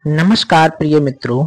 नमस्कार प्रिय मित्रों।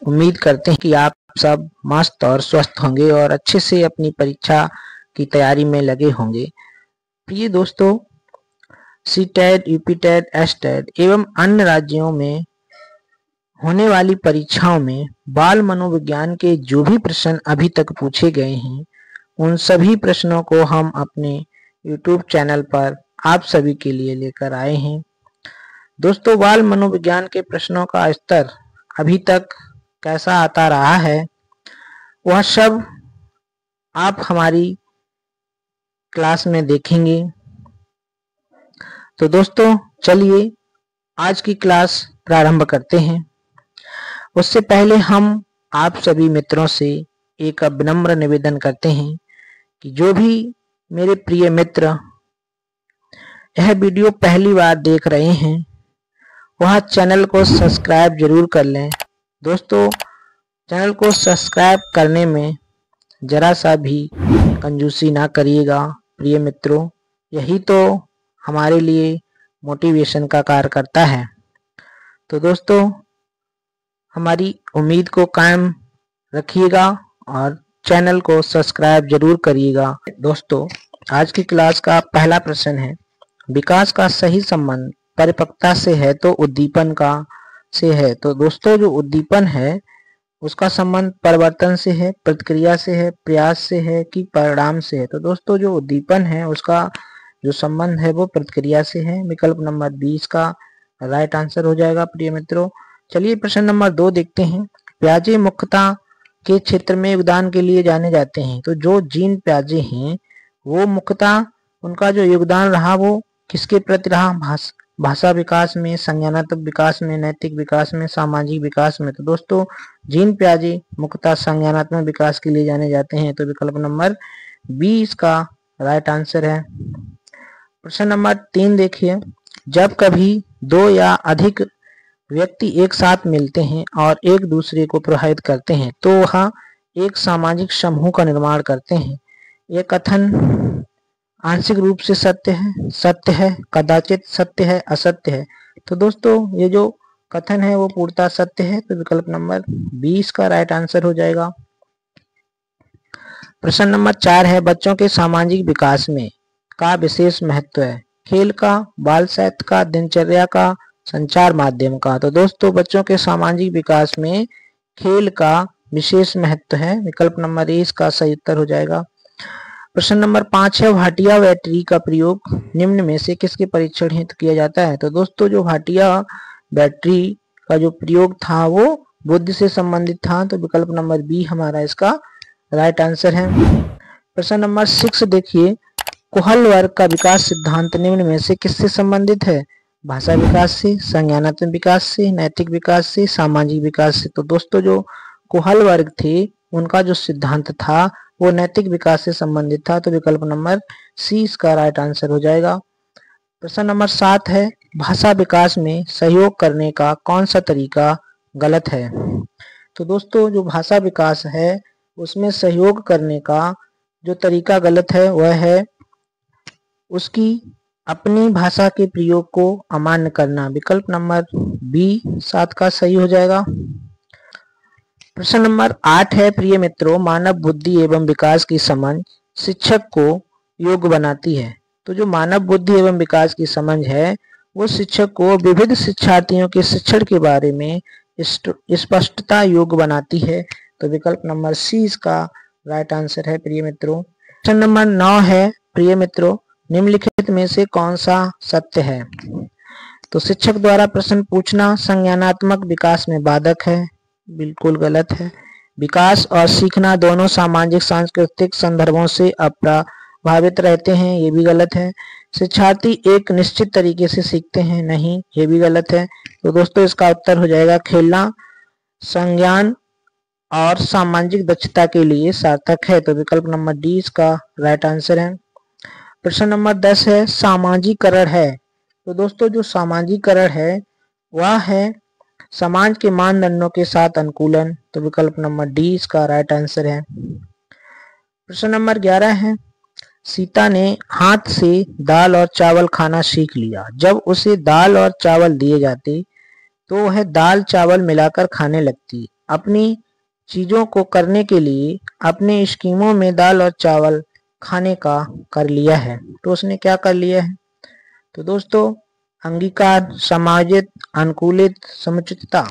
उम्मीद करते हैं कि आप सब मस्त और स्वस्थ होंगे और अच्छे से अपनी परीक्षा की तैयारी में लगे होंगे। प्रिय दोस्तों, सीटेट, यूपीटेट, एसटेट एवं अन्य राज्यों में होने वाली परीक्षाओं में बाल मनोविज्ञान के जो भी प्रश्न अभी तक पूछे गए हैं, उन सभी प्रश्नों को हम अपने YouTube चैनल पर आप सभी के लिए लेकर आए हैं। दोस्तों, बाल मनोविज्ञान के प्रश्नों का स्तर अभी तक कैसा आता रहा है, वह सब आप हमारी क्लास में देखेंगे। तो दोस्तों, चलिए आज की क्लास प्रारंभ करते हैं। उससे पहले हम आप सभी मित्रों से एक विनम्र निवेदन करते हैं कि जो भी मेरे प्रिय मित्र यह वीडियो पहली बार देख रहे हैं, वह चैनल को सब्सक्राइब जरूर कर लें। दोस्तों, चैनल को सब्सक्राइब करने में जरा सा भी कंजूसी ना करिएगा प्रिय मित्रों, यही तो हमारे लिए मोटिवेशन का कार्य करता है। तो दोस्तों, हमारी उम्मीद को कायम रखिएगा और चैनल को सब्सक्राइब जरूर करिएगा। दोस्तों, आज की क्लास का पहला प्रश्न है, विकास का सही संबंध परिपक्वता से है तो उद्दीपन का से है। तो दोस्तों, जो उद्दीपन है उसका संबंध परिवर्तन से है, प्रतिक्रिया से है, प्रयास से है कि परिणाम से है। तो दोस्तों, जो उद्दीपन है उसका जो संबंध है वो प्रतिक्रिया से है। विकल्प नंबर 20 का राइट आंसर हो जाएगा प्रिय मित्रों। चलिए प्रश्न नंबर 2 देखते हैं। प्याजे मुख्यतः के क्षेत्र में योगदान के लिए जाने जाते हैं। तो जो जीन प्याजे हैं वो मुख्यतः उनका जो योगदान रहा वो किसके प्रति रहा? भाषा विकास में, संज्ञानात्मक विकास में, नैतिक विकास में, सामाजिक विकास में। तो दोस्तों, जीन प्याजे मुख्यतः संज्ञानात्मक विकास के लिए जाने जाते हैं। तो विकल्प नंबर 20 का राइट आंसर है। प्रश्न नंबर 3 देखिए। जब कभी दो या अधिक व्यक्ति एक साथ मिलते हैं और एक दूसरे को प्रभावित करते हैं तो वह एक सामाजिक समूह का निर्माण करते हैं। यह कथन आंशिक रूप से सत्य है, कदाचित सत्य है, असत्य है। तो दोस्तों, ये जो कथन है वो पूर्णतः सत्य है। तो विकल्प नंबर 20 का राइट आंसर हो जाएगा। प्रश्न नंबर 4 है, बच्चों के सामाजिक विकास में का विशेष महत्व है? खेल का, बाल साहित्य का, दिनचर्या का, संचार माध्यम का। तो दोस्तों, बच्चों के सामाजिक विकास में खेल का विशेष महत्व है। विकल्प नंबर 20 का सही उत्तर हो जाएगा। प्रश्न नंबर 5 है, भाटिया बैटरी का प्रयोग निम्न में से किसके परीक्षण हेतु किया जाता है? तो दोस्तों, जो भाटिया बैटरी का जो प्रयोग था वो बुद्धि से संबंधित था। तो विकल्प नंबर बी हमारा इसका राइट आंसर है। प्रश्न नंबर 6 देखिए। कोहल वर्ग का विकास सिद्धांत निम्न में से किससे संबंधित है? भाषा विकास से, संज्ञानात्मक विकास से, नैतिक विकास से, सामाजिक विकास से। तो दोस्तों, जो कोहल वर्ग थे उनका जो सिद्धांत था वो नैतिक विकास से संबंधित था। तो विकल्प नंबर सी इसका राइट आंसर हो जाएगा। प्रश्न नंबर 7 है, भाषा विकास में सहयोग करने का कौन सा तरीका गलत है? तो दोस्तों, जो भाषा विकास है उसमें सहयोग करने का जो तरीका गलत है वह है उसकी अपनी भाषा के प्रयोग को अमान्य करना। विकल्प नंबर बी 7 का सही हो जाएगा। प्रश्न नंबर 8 है, प्रिय मित्रों, मानव बुद्धि एवं विकास की समझ शिक्षक को योग्य बनाती है। तो जो मानव बुद्धि एवं विकास की समझ है वो शिक्षक को विविध शिक्षार्थियों के शिक्षण के बारे में स्पष्टता योग्य बनाती है। तो विकल्प नंबर सी इसका राइट आंसर है प्रिय मित्रों। प्रश्न नंबर 9 है, प्रिय मित्रों, निम्नलिखित में से कौन सा सत्य है? तो शिक्षक द्वारा प्रश्न पूछना संज्ञानात्मक विकास में बाधक है। बिल्कुल गलत है। विकास और सीखना दोनों सामाजिक सांस्कृतिक संदर्भों से अप्रभावित रहते हैं। ये भी गलत है। शिक्षार्थी एक निश्चित तरीके से सीखते हैं। नहीं, ये भी गलत है। तो दोस्तों, इसका उत्तर हो जाएगा खेलना संज्ञान और सामाजिक दक्षता के लिए सार्थक है। तो विकल्प नंबर डी इसका राइट आंसर है। प्रश्न नंबर 10 है, सामाजिकरण है। तो दोस्तों, जो सामाजिकरण है वह है समाज के मानदंडों के साथ अनुकूलन। तो विकल्प नंबर डी इसका राइट आंसर है। प्रश्न नंबर 11 है, सीता ने हाथ से दाल और चावल खाना सीख लिया। जब उसे दाल और चावल दिए जाते तो वह दाल चावल मिलाकर खाने लगती। अपनी चीजों को करने के लिए अपने स्कीमों में दाल और चावल खाने का कर लिया है। तो उसने क्या कर लिया है? तो दोस्तों, अंगीकार, समाजित, अनुकूलित, समुचितता।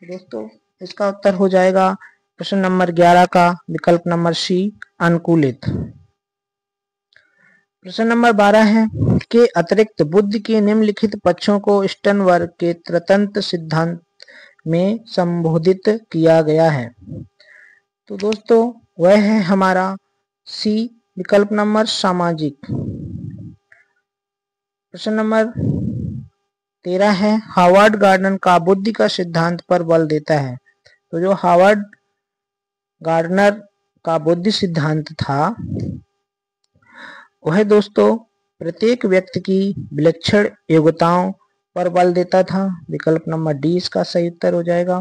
दोस्तों, इसका उत्तर हो जाएगा प्रश्न नंबर 11 का विकल्प नंबर सी, अनुकूलित। प्रश्न नंबर 12 है के अतिरिक्त बुद्ध के निम्नलिखित पक्षों को स्टर्नबर्ग के त्रतंत्र सिद्धांत में संबोधित किया गया है। तो दोस्तों, वह है हमारा सी, विकल्प नंबर सामाजिक। प्रश्न नंबर 13 है हार्वर्ड गार्डनर का बुद्धि का सिद्धांत पर बल देता है। तो जो हार्वर्ड गार्डनर का बुद्धि सिद्धांत था वह दोस्तों प्रत्येक व्यक्ति की विलक्षण योग्यताओं पर बल देता था। विकल्प नंबर डी इसका सही उत्तर हो जाएगा।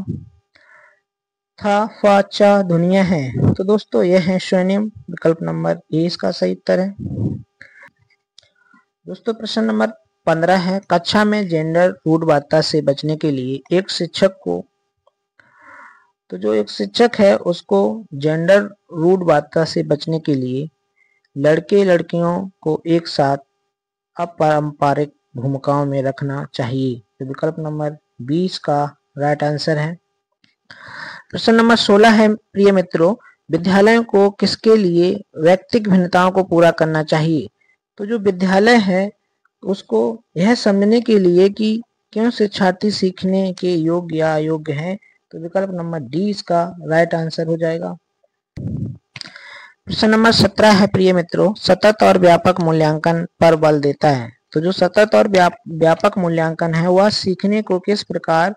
था, फा, चा दुनिया है। तो दोस्तों यह है स्वयं, विकल्प नंबर ए इसका सही उत्तर है। दोस्तों प्रश्न नंबर 15 है कक्षा में जेंडर रूढ़वादिता से बचने के लिए एक शिक्षक को, तो जो एक शिक्षक है उसको जेंडर रूढ़वादिता से बचने के लिए लड़के लड़कियों को एक साथ अपारंपरिक भूमिकाओं में रखना चाहिए। तो विकल्प नंबर 20 का राइट आंसर है। प्रश्न नंबर 16 है प्रिय मित्रों, विद्यालयों को किसके लिए व्यक्तिगत भिन्नताओं को पूरा करना चाहिए। तो जो विद्यालय है उसको यह समझने के लिए कि क्यों शिक्षार्थी सीखने के योग्य या अयोग्य हैं। तो विकल्प नंबर डी इसका राइट आंसर हो जाएगा। प्रश्न नंबर 17 है प्रिय मित्रों, सतत और व्यापक मूल्यांकन पर बल देता है। तो जो सतत और व्यापक मूल्यांकन है वह सीखने को किस प्रकार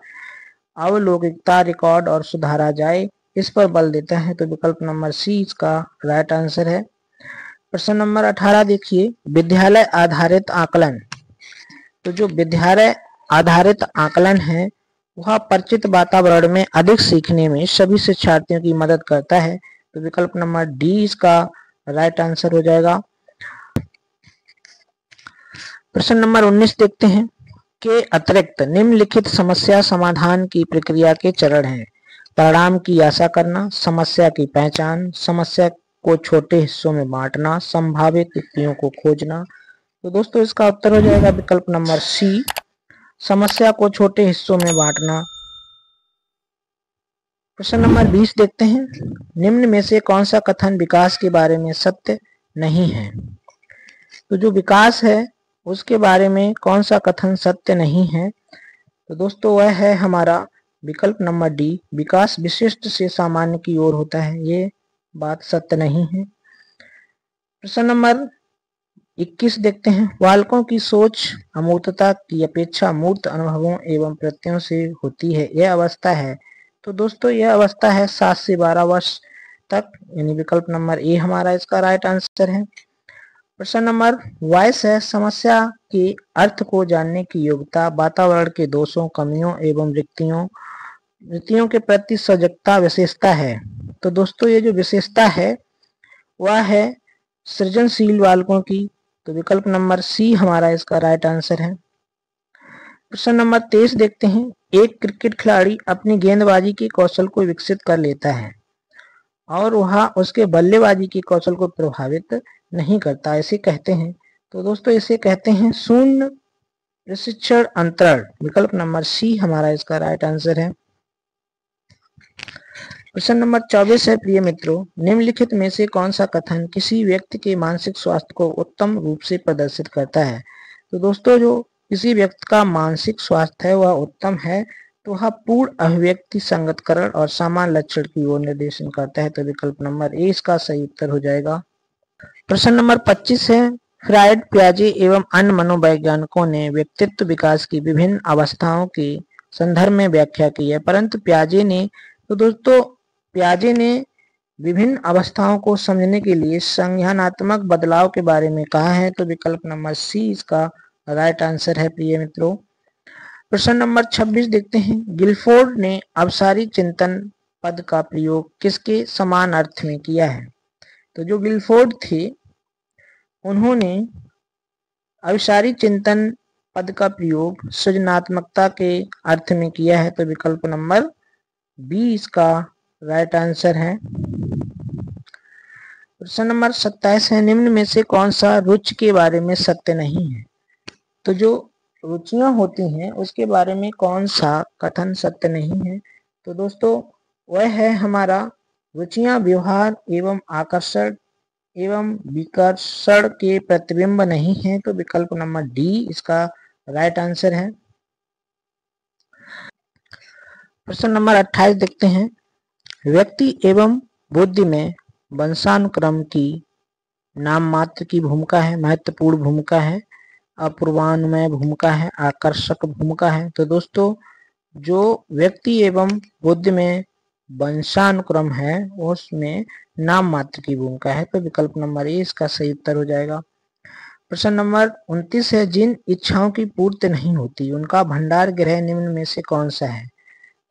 अवलोकिता, रिकॉर्ड और सुधारा जाए, इस पर बल देता है। तो विकल्प नंबर सी इसका राइट आंसर है। प्रश्न नंबर 18 देखिए, विद्यालय आधारित आकलन। तो जो विद्यालय आधारित आकलन है वह परिचित वातावरण में अधिक सीखने में सभी शिक्षार्थियों की मदद करता है। तो विकल्प नंबर डी इसका राइट आंसर हो जाएगा। प्रश्न नंबर 19 देखते हैं के अतिरिक्त निम्नलिखित समस्या समाधान की प्रक्रिया के चरण हैं। परिणाम की आशा करना, समस्या की पहचान, समस्या को छोटे हिस्सों में बांटना, संभावित युक्तियों को खोजना। तो दोस्तों इसका उत्तर हो जाएगा विकल्प नंबर सी, समस्या को छोटे हिस्सों में बांटना। प्रश्न नंबर 20 देखते हैं, निम्न में से कौन सा कथन विकास के बारे में सत्य नहीं है। तो जो विकास है उसके बारे में कौन सा कथन सत्य नहीं है। तो दोस्तों वह है हमारा विकल्प नंबर डी, विकास विशिष्ट से सामान्य की ओर होता है, ये बात सत्य नहीं है। प्रश्न नंबर 21 देखते हैं, बालकों की सोच अमूर्तता की अपेक्षा मूर्त अनुभवों एवं प्रत्ययों से होती है, यह अवस्था है। तो दोस्तों यह अवस्था है 7 से 12 वर्ष तक, यानी विकल्प नंबर ए हमारा इसका राइट आंसर है। प्रश्न नंबर 22 है, समस्या के अर्थ को जानने की योग्यता वातावरण के दोषों, कमियों एवं रिक्तियों के प्रति सजगता विशेषता है। तो दोस्तों ये जो विशेषता है वह है सृजनशील बालकों की। तो विकल्प नंबर सी हमारा इसका राइट आंसर है। प्रश्न नंबर 23 देखते हैं, एक क्रिकेट खिलाड़ी अपनी गेंदबाजी के कौशल को विकसित कर लेता है और वह उसके बल्लेबाजी के कौशल को प्रभावित नहीं करता, इसे कहते हैं। तो दोस्तों इसे कहते हैं शून्य प्रशिक्षण अंतरण। विकल्प नंबर सी हमारा इसका राइट आंसर है। प्रश्न नंबर 24 है प्रिय मित्रों, निम्नलिखित में से कौन सा कथन किसी व्यक्ति के मानसिक स्वास्थ्य को उत्तम रूप से प्रदर्शित करता है। तो दोस्तों जो किसी व्यक्ति का मानसिक स्वास्थ्य है वह उत्तम है तो वह पूर्ण अभिव्यक्ति, संगतकरण और समान लक्षण की ओर निर्देशन करता है। तो विकल्प नंबर ए इसका सही उत्तर हो जाएगा। प्रश्न नंबर 25 है, फ्रायड, पियाजे एवं अन्य मनोवैज्ञानिकों ने व्यक्तित्व विकास की विभिन्न अवस्थाओं के संदर्भ में व्याख्या की है, परंतु पियाजे ने विभिन्न अवस्थाओं को समझने के लिए संज्ञानात्मक बदलाव के बारे में कहा है। तो विकल्प नंबर सी इसका राइट आंसर है प्रिय मित्रों। प्रश्न नंबर 26 देखते हैं, गिलफोर्ड ने अवसारी चिंतन पद का प्रयोग किसके समान अर्थ में किया है। तो जो गिलफोर्ड थे उन्होंने अवसारी चिंतन पद का प्रयोग सृजनात्मकता के अर्थ में किया है, तो विकल्प नंबर बी इसका राइट आंसर है। प्रश्न नंबर 27 है, निम्न में से कौन सा रुचि के बारे में सत्य नहीं है? तो जो रुचियां होती हैं उसके बारे में कौन सा कथन सत्य नहीं है? तो दोस्तों वह है हमारा रुचियां व्यवहार एवं आकर्षण एवं विकर्षण के प्रतिबिंब नहीं है, तो विकल्प नंबर डी इसका राइट आंसर है। प्रश्न नंबर 28 देखते हैं, व्यक्ति एवं बुद्धि में वंशानुक्रम की नाम मात्र की भूमिका है, महत्वपूर्ण भूमिका है, अपूर्वानुमेय भूमिका है, आकर्षक भूमिका है। तो दोस्तों जो व्यक्ति एवं बुद्धि में वंशानुक्रम है उसमें नाम मात्र की भूमिका है, तो विकल्प नंबर ए इसका सही उत्तर हो जाएगा। प्रश्न नंबर 29 है, जिन इच्छाओं की पूर्ति नहीं होती उनका भंडार गृह निम्न में से कौन सा है?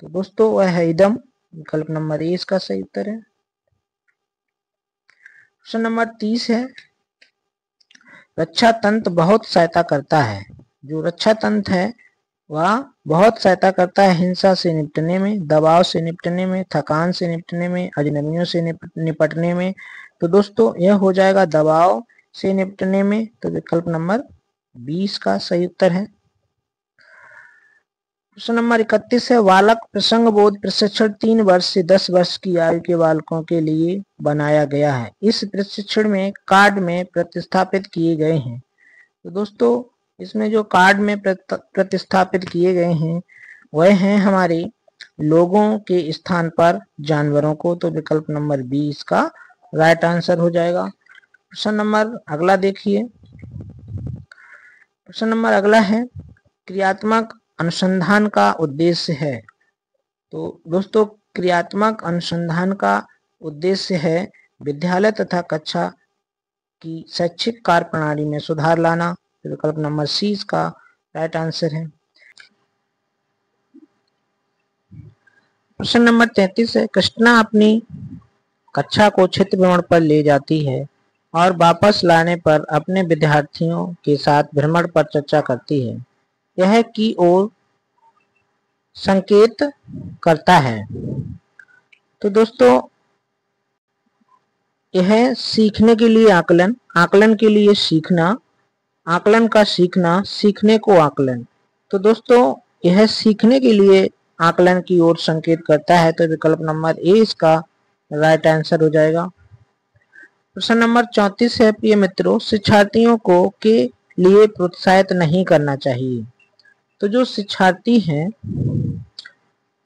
तो दोस्तों वह है इदम, विकल्प नंबर ए इसका सही उत्तर है। प्रश्न नंबर 30 है, रक्षा तंत्र बहुत सहायता करता है। जो रक्षा तंत्र है वह बहुत सहायता करता है हिंसा से निपटने में, दबाव से निपटने में, थकान से निपटने में, अजनबियों से निपटने में। तो दोस्तों यह हो जाएगा दबाव से निपटने में, तो विकल्प नंबर 20 का सही उत्तर है। प्रश्न नंबर 31 है, बालक प्रसंग बोध प्रशिक्षण 3 वर्ष से 10 वर्ष की आयु के बालकों के लिए बनाया गया है। इस प्रशिक्षण में कार्ड में प्रतिस्थापित किए गए हैं। तो दोस्तों इसमें जो कार्ड में प्रतिस्थापित किए गए हैं वह हैं हमारे लोगों के स्थान पर जानवरों को, तो विकल्प नंबर बी इसका राइट आंसर हो जाएगा। प्रश्न नंबर अगला देखिए, प्रश्न नंबर अगला है, क्रियात्मक अनुसंधान का उद्देश्य है। तो दोस्तों क्रियात्मक अनुसंधान का उद्देश्य है विद्यालय तथा कक्षा की शैक्षिक कार्य प्रणाली में सुधार लाना, तो विकल्प नंबर सी इसका राइट आंसर है। प्रश्न नंबर 33 है, कृष्णा अपनी कक्षा को क्षेत्र भ्रमण पर ले जाती है और वापस लाने पर अपने विद्यार्थियों के साथ भ्रमण पर चर्चा करती है। यह की ओर संकेत करता है। तो दोस्तों यह सीखने के लिए आकलन, आकलन के लिए सीखना, आकलन का सीखना, सीखने को आकलन। तो दोस्तों यह सीखने के लिए आकलन की ओर संकेत करता है, तो विकल्प नंबर ए इसका राइट आंसर हो जाएगा। प्रश्न नंबर 34 है, प्रिय मित्रों शिक्षार्थियों को के लिए प्रोत्साहित नहीं करना चाहिए। तो जो शिक्षार्थी हैं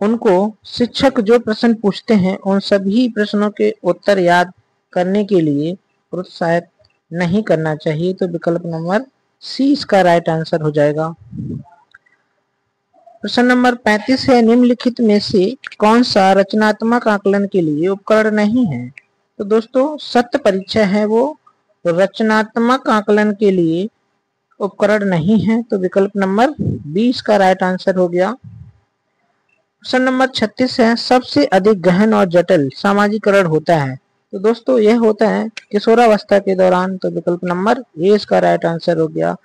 उनको शिक्षक जो प्रश्न पूछते हैं उन सभी प्रश्नों के उत्तर याद करने के लिए प्रोत्साहित नहीं करना चाहिए, तो विकल्प नंबर सी इसका राइट आंसर हो जाएगा। प्रश्न नंबर 35 है, निम्नलिखित में से कौन सा रचनात्मक आकलन के लिए उपकरण नहीं है? तो दोस्तों सत्य परीक्षा है वो रचनात्मक आकलन के लिए उपकरण नहीं है, तो विकल्प नंबर 20 का राइट आंसर हो गया। प्रश्न नंबर 36 है, सबसे अधिक गहन और जटिल सामाजिकरण होता है। तो दोस्तों यह होता है किशोरावस्था के दौरान, तो विकल्प नंबर ए इसका राइट आंसर हो गया।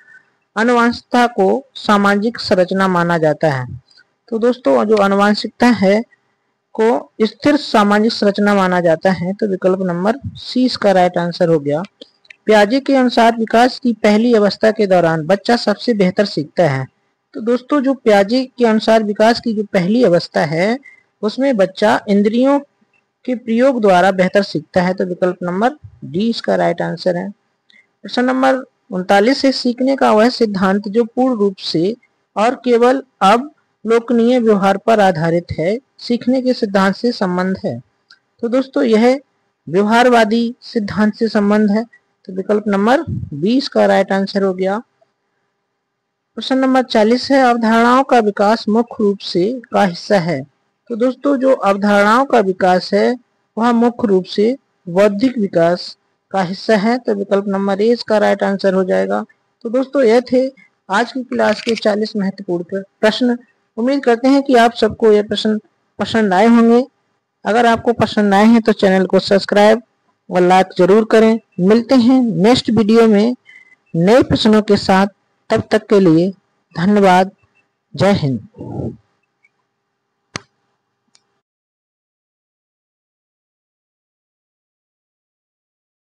आनुवंशिकता को सामाजिक संरचना माना जाता है। तो दोस्तों जो आनुवंशिकता है को स्थिर सामाजिक संरचना माना जाता है, तो विकल्प नंबर सी इसका राइट आंसर हो गया। पियाजे के अनुसार विकास की पहली अवस्था के दौरान बच्चा सबसे बेहतर सीखता है। तो दोस्तों जो पियाजे के अनुसार विकास की जो पहली अवस्था है उसमें बच्चा इंद्रियों के प्रयोग द्वारा बेहतर सीखता है, तो विकल्प नंबर डी इसका राइट आंसर है। प्रश्न नंबर 39 है, सीखने का वह सिद्धांत जो पूर्ण रूप से और केवल अब लोकनीय व्यवहार पर आधारित है, सीखने के सिद्धांत से संबंध है। तो दोस्तों यह व्यवहारवादी सिद्धांत से संबंध है, तो विकल्प नंबर 20 का राइट आंसर हो गया। प्रश्न नंबर 40 है, अवधारणाओं का विकास मुख्य रूप से का हिस्सा है। तो दोस्तों जो अवधारणाओं का विकास है वह मुख्य रूप से बौद्धिक विकास का हिस्सा है, तो विकल्प नंबर ए इसका राइट आंसर हो जाएगा। तो दोस्तों यह थे आज की क्लास के 40 महत्वपूर्ण प्रश्न। उम्मीद करते हैं कि आप सबको ये प्रश्न पसंद आए होंगे। अगर आपको पसंद आए हैं तो चैनल को सब्सक्राइब और लाइक जरूर करें। मिलते हैं नेक्स्ट वीडियो में नए प्रश्नों के साथ, तब तक के लिए धन्यवाद। जय हिंद।